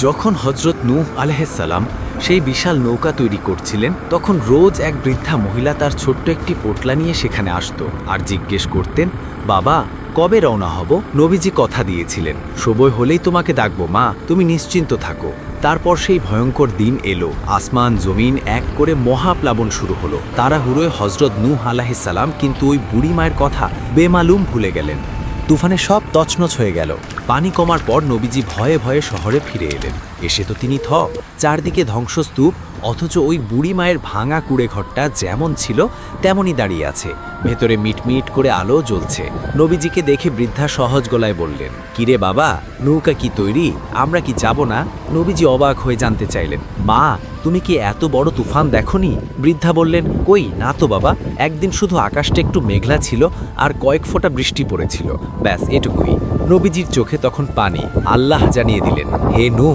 যখন হজরত নূহ আলাইহিসসালাম সেই বিশাল নৌকা তৈরি করছিলেন, তখন রোজ এক বৃদ্ধা মহিলা তার ছোট্ট একটি পোটলা নিয়ে সেখানে আসতো আর জিজ্ঞেস করতেন, বাবা কবে রওনা হব? নবীজি কথা দিয়েছিলেন, সময় হলেই তোমাকে ডাকবো মা, তুমি নিশ্চিন্ত থাকো। তারপর সেই ভয়ঙ্কর দিন এলো। আসমান জমিন এক করে মহাপ্লাবন শুরু হলো। তাড়াহুড়োয় হজরত নূহ আলাইহিসসালাম কিন্তু ওই বুড়ি মায়ের কথা বেমালুম ভুলে গেলেন। তুফানে সব তছনছ হয়ে গেল। পানি কমার পর নবীজি ভয়ে ভয়ে শহরে ফিরে এলেন। এসে তো তিনি চারদিকে ধ্বংসস্তূপ, অথচ ওই বুড়ি মায়ের ভাঙা কুড়ে ঘরটা যেমন ছিল তেমনই দাঁড়িয়ে আছে। ভেতরে মিটমিট করে আলো জ্বলছে। নবীজিকে দেখে বৃদ্ধা সহজ গলায় বললেন, কিরে বাবা, নৌকা কি তৈরি? আমরা কি যাব না? নবীজি অবাক হয়ে জানতে চাইলেন, মা তুমি কি এত বড় তুফান দেখনি? বৃদ্ধা বললেন, কই না তো বাবা, একদিন শুধু আকাশটা একটু মেঘলা ছিল আর কয়েক ফোঁটা বৃষ্টি পড়েছিল, ব্যাস এটুকুই। নবীজির চোখে তখন পানি। আল্লাহ জানিয়ে দিলেন, হে নূহ,